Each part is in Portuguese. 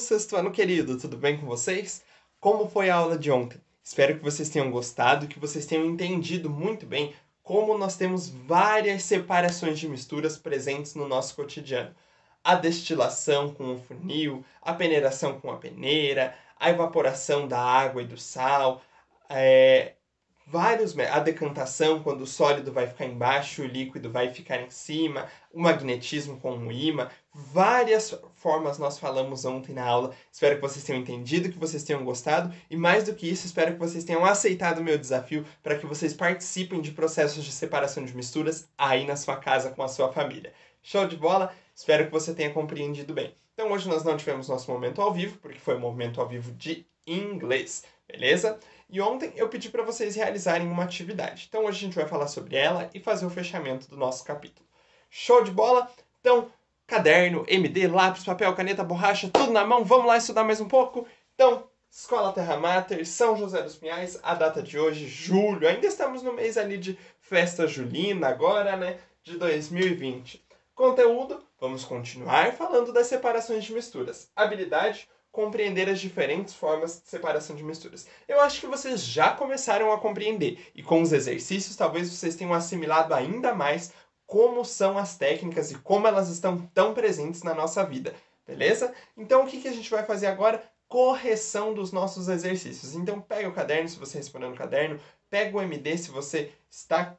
sexto ano querido, tudo bem com vocês? Como foi a aula de ontem? Espero que vocês tenham gostado, que vocês tenham entendido muito bem como nós temos várias separações de misturas presentes no nosso cotidiano. A destilação com o funil, a peneiração com a peneira, a evaporação da água e do sal, a decantação, quando o sólido vai ficar embaixo e o líquido vai ficar em cima, o magnetismo com o ímã, várias formas nós falamos ontem na aula. Espero que vocês tenham entendido, que vocês tenham gostado e, mais do que isso, espero que vocês tenham aceitado o meu desafio para que vocês participem de processos de separação de misturas aí na sua casa com a sua família. Show de bola? Espero que você tenha compreendido bem. Então hoje nós não tivemos nosso momento ao vivo, porque foi um momento ao vivo de inglês, beleza? E ontem eu pedi para vocês realizarem uma atividade. Então hoje a gente vai falar sobre ela e fazer o fechamento do nosso capítulo. Show de bola? Então, caderno, MD, lápis, papel, caneta, borracha, tudo na mão. Vamos lá estudar mais um pouco? Então, Escola Terra Mater, São José dos Pinhais, a data de hoje, julho. Ainda estamos no mês ali de festa julina agora, né? De 2020. Conteúdo, vamos continuar falando das separações de misturas. Habilidade, compreender as diferentes formas de separação de misturas. Eu acho que vocês já começaram a compreender, e com os exercícios talvez vocês tenham assimilado ainda mais como são as técnicas e como elas estão tão presentes na nossa vida, beleza? Então o que a gente vai fazer agora? Correção dos nossos exercícios. Então pega o caderno, se você respondeu no caderno, pega o MD se você está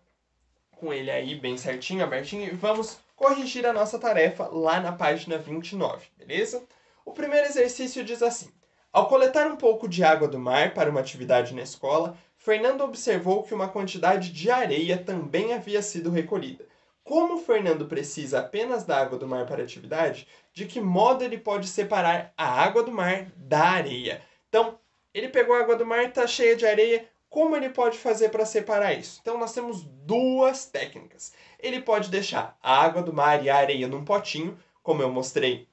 com ele aí bem certinho, abertinho, e vamos corrigir a nossa tarefa lá na página 29, beleza? O primeiro exercício diz assim: ao coletar um pouco de água do mar para uma atividade na escola, Fernando observou que uma quantidade de areia também havia sido recolhida. Como Fernando precisa apenas da água do mar para a atividade, de que modo ele pode separar a água do mar da areia? Então, ele pegou a água do mar, está cheia de areia, como ele pode fazer para separar isso? Então, nós temos duas técnicas. Ele pode deixar a água do mar e a areia num potinho, como eu mostrei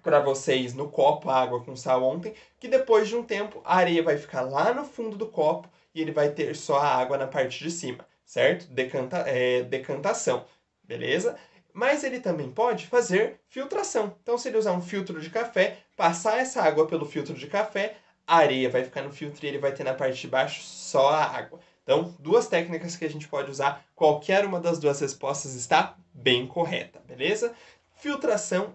para vocês no copo, a água com sal ontem, que depois de um tempo a areia vai ficar lá no fundo do copo e ele vai ter só a água na parte de cima, certo? Decantação, beleza? Mas ele também pode fazer filtração. Então, se ele usar um filtro de café, passar essa água pelo filtro de café, a areia vai ficar no filtro e ele vai ter na parte de baixo só a água. Então, duas técnicas que a gente pode usar, qualquer uma das duas respostas está bem correta, beleza? Filtração,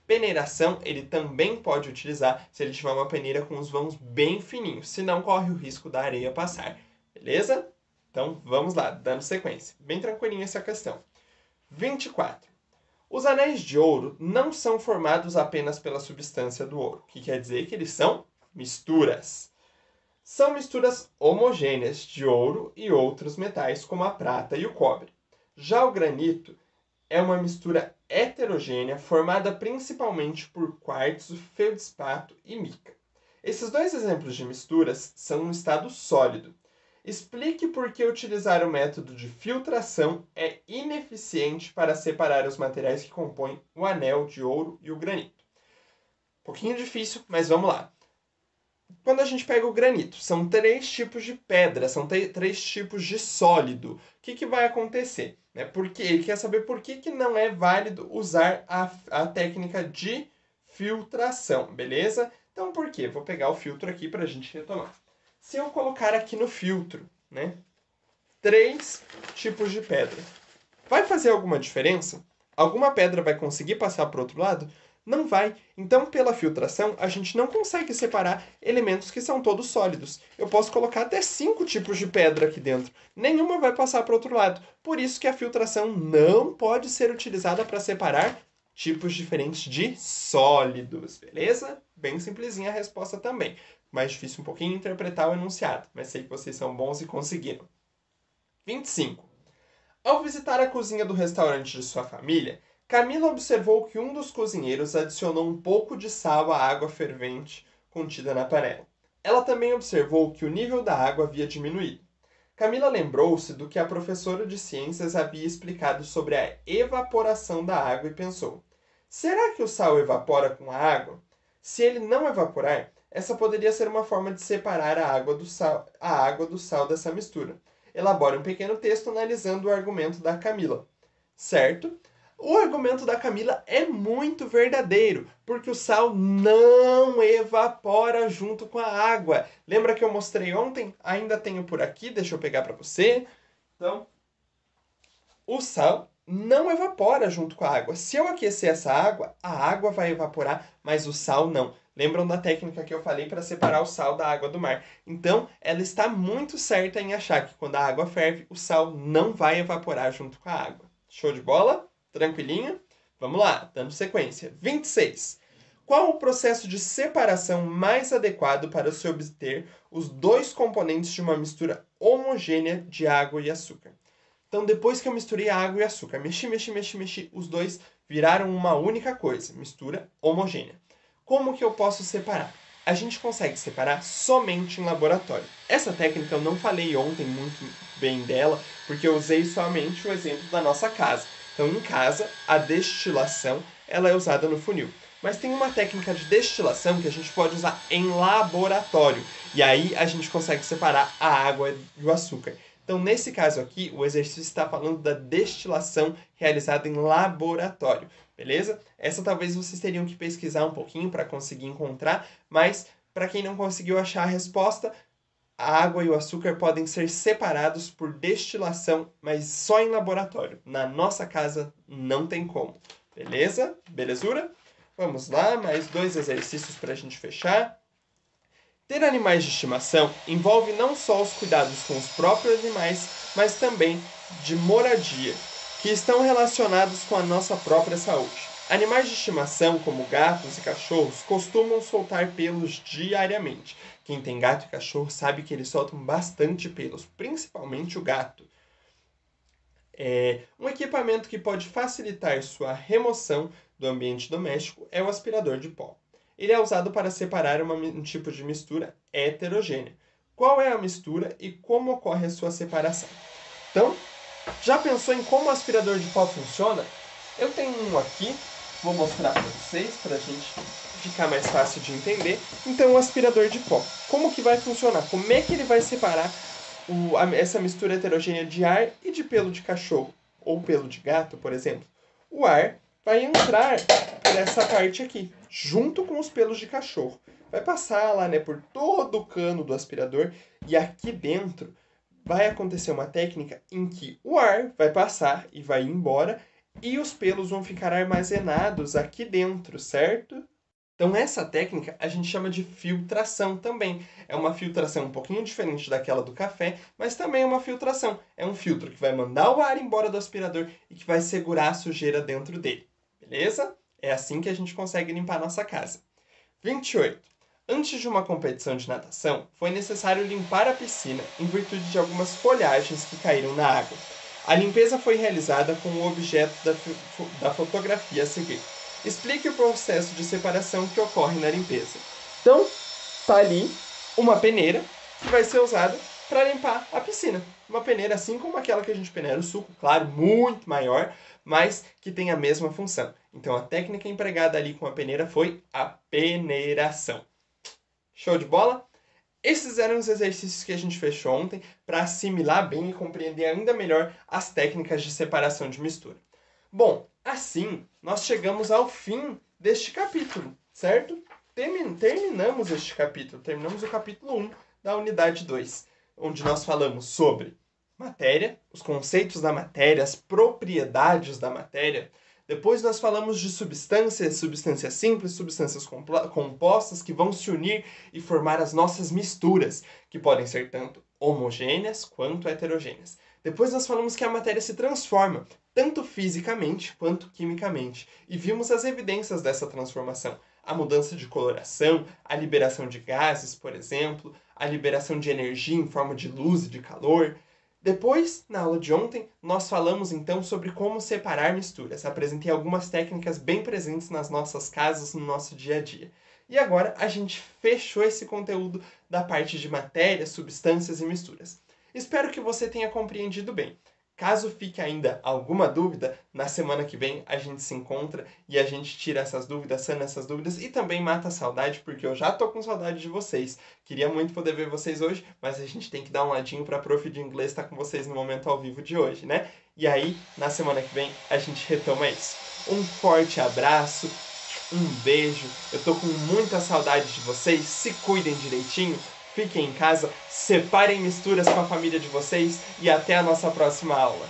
peneiração, ele também pode utilizar se ele tiver uma peneira com os vãos bem fininhos, senão corre o risco da areia passar, beleza? Então, vamos lá, dando sequência. Bem tranquilinha essa questão. 24. Os anéis de ouro não são formados apenas pela substância do ouro, que quer dizer que eles são misturas. São misturas homogêneas de ouro e outros metais, como a prata e o cobre. Já o granito é uma mistura heterogênea formada principalmente por quartzo, feldspato e mica. Esses dois exemplos de misturas são um estado sólido. Explique por que utilizar o método de filtração é ineficiente para separar os materiais que compõem o anel de ouro e o granito. Um pouquinho difícil, mas vamos lá. Quando a gente pega o granito, são 3 tipos de pedra, são 3 tipos de sólido. O que vai acontecer? Porque ele quer saber por que não é válido usar a técnica de filtração, beleza? Então, por quê? Vou pegar o filtro aqui para a gente retomar. Se eu colocar aqui no filtro, 3 tipos de pedra, vai fazer alguma diferença? Alguma pedra vai conseguir passar para o outro lado? Não vai. Então, pela filtração, a gente não consegue separar elementos que são todos sólidos. Eu posso colocar até 5 tipos de pedra aqui dentro. Nenhuma vai passar para o outro lado. Por isso que a filtração não pode ser utilizada para separar tipos diferentes de sólidos. Beleza? Bem simplesinha a resposta também. Mais difícil um pouquinho interpretar o enunciado, mas sei que vocês são bons e conseguiram. 25. Ao visitar a cozinha do restaurante de sua família, Camila observou que um dos cozinheiros adicionou um pouco de sal à água fervente contida na panela. Ela também observou que o nível da água havia diminuído. Camila lembrou-se do que a professora de ciências havia explicado sobre a evaporação da água e pensou: será que o sal evapora com a água? Se ele não evaporar, essa poderia ser uma forma de separar a água do sal dessa mistura. Elabore um pequeno texto analisando o argumento da Camila. Certo? O argumento da Camila é muito verdadeiro, porque o sal não evapora junto com a água. Lembra que eu mostrei ontem? Ainda tenho por aqui, deixa eu pegar para você. Então, o sal não evapora junto com a água. Se eu aquecer essa água, a água vai evaporar, mas o sal não. Lembram da técnica que eu falei para separar o sal da água do mar? Então, ela está muito certa em achar que quando a água ferve, o sal não vai evaporar junto com a água. Show de bola? Tranquilinho? Vamos lá, dando sequência. 26. Qual o processo de separação mais adequado para se obter os dois componentes de uma mistura homogênea de água e açúcar? Então, depois que eu misturei a água e açúcar, mexi, os dois viraram uma única coisa, mistura homogênea. Como que eu posso separar? A gente consegue separar somente em laboratório. Essa técnica eu não falei ontem muito bem dela, porque eu usei somente o exemplo da nossa casa. Então, em casa, a destilação ela é usada no funil. Mas tem uma técnica de destilação que a gente pode usar em laboratório. E aí a gente consegue separar a água e o açúcar. Então, nesse caso aqui, o exercício está falando da destilação realizada em laboratório, beleza? Essa talvez vocês teriam que pesquisar um pouquinho para conseguir encontrar, mas para quem não conseguiu achar a resposta, a água e o açúcar podem ser separados por destilação, mas só em laboratório. Na nossa casa não tem como, beleza? Belezura? Vamos lá, mais 2 exercícios para a gente fechar. Ter animais de estimação envolve não só os cuidados com os próprios animais, mas também de moradia, que estão relacionados com a nossa própria saúde. Animais de estimação, como gatos e cachorros, costumam soltar pelos diariamente. Quem tem gato e cachorro sabe que eles soltam bastante pelos, principalmente o gato. Um equipamento que pode facilitar sua remoção do ambiente doméstico é o aspirador de pó. Ele é usado para separar um tipo de mistura heterogênea. Qual é a mistura e como ocorre a sua separação? Então, já pensou em como o aspirador de pó funciona? Eu tenho um aqui, vou mostrar para vocês, para a gente ficar mais fácil de entender. Então, o aspirador de pó. Como que vai funcionar? Como é que ele vai separar essa mistura heterogênea de ar e de pelo de cachorro? Ou pelo de gato, por exemplo. O ar vai entrar por essa parte aqui, junto com os pelos de cachorro. Vai passar lá, por todo o cano do aspirador e aqui dentro vai acontecer uma técnica em que o ar vai passar e vai embora e os pelos vão ficar armazenados aqui dentro, certo? Então essa técnica a gente chama de filtração também. É uma filtração um pouquinho diferente daquela do café, mas também é uma filtração. É um filtro que vai mandar o ar embora do aspirador e que vai segurar a sujeira dentro dele. Beleza? É assim que a gente consegue limpar a nossa casa. 28. Antes de uma competição de natação, foi necessário limpar a piscina em virtude de algumas folhagens que caíram na água. A limpeza foi realizada com o objeto da fotografia a seguir. Explique o processo de separação que ocorre na limpeza. Então, tá ali uma peneira que vai ser usada para limpar a piscina. Uma peneira assim como aquela que a gente peneira o suco, claro, muito maior, mas que tem a mesma função. Então, a técnica empregada ali com a peneira foi a peneiração. Show de bola? Esses eram os exercícios que a gente fechou ontem para assimilar bem e compreender ainda melhor as técnicas de separação de mistura. Bom, assim, nós chegamos ao fim deste capítulo, certo? Terminamos este capítulo, terminamos o capítulo 1 da unidade 2, onde nós falamos sobre matéria, os conceitos da matéria, as propriedades da matéria. Depois nós falamos de substâncias simples, substâncias compostas que vão se unir e formar as nossas misturas, que podem ser tanto homogêneas quanto heterogêneas. Depois nós falamos que a matéria se transforma, tanto fisicamente quanto quimicamente, e vimos as evidências dessa transformação. A mudança de coloração, a liberação de gases, por exemplo, a liberação de energia em forma de luz e de calor. Depois, na aula de ontem, nós falamos então sobre como separar misturas. Apresentei algumas técnicas bem presentes nas nossas casas, no nosso dia a dia. E agora a gente fechou esse conteúdo da parte de matéria, substâncias e misturas. Espero que você tenha compreendido bem. Caso fique ainda alguma dúvida, na semana que vem a gente se encontra e a gente tira essas dúvidas, sana essas dúvidas e também mata a saudade, porque eu já tô com saudade de vocês. Queria muito poder ver vocês hoje, mas a gente tem que dar um ladinho pra Prof de Inglês estar com vocês no momento ao vivo de hoje, né? E aí, na semana que vem, a gente retoma isso. Um forte abraço, um beijo. Eu tô com muita saudade de vocês. Se cuidem direitinho, fiquem em casa, separem misturas com a família de vocês e até a nossa próxima aula.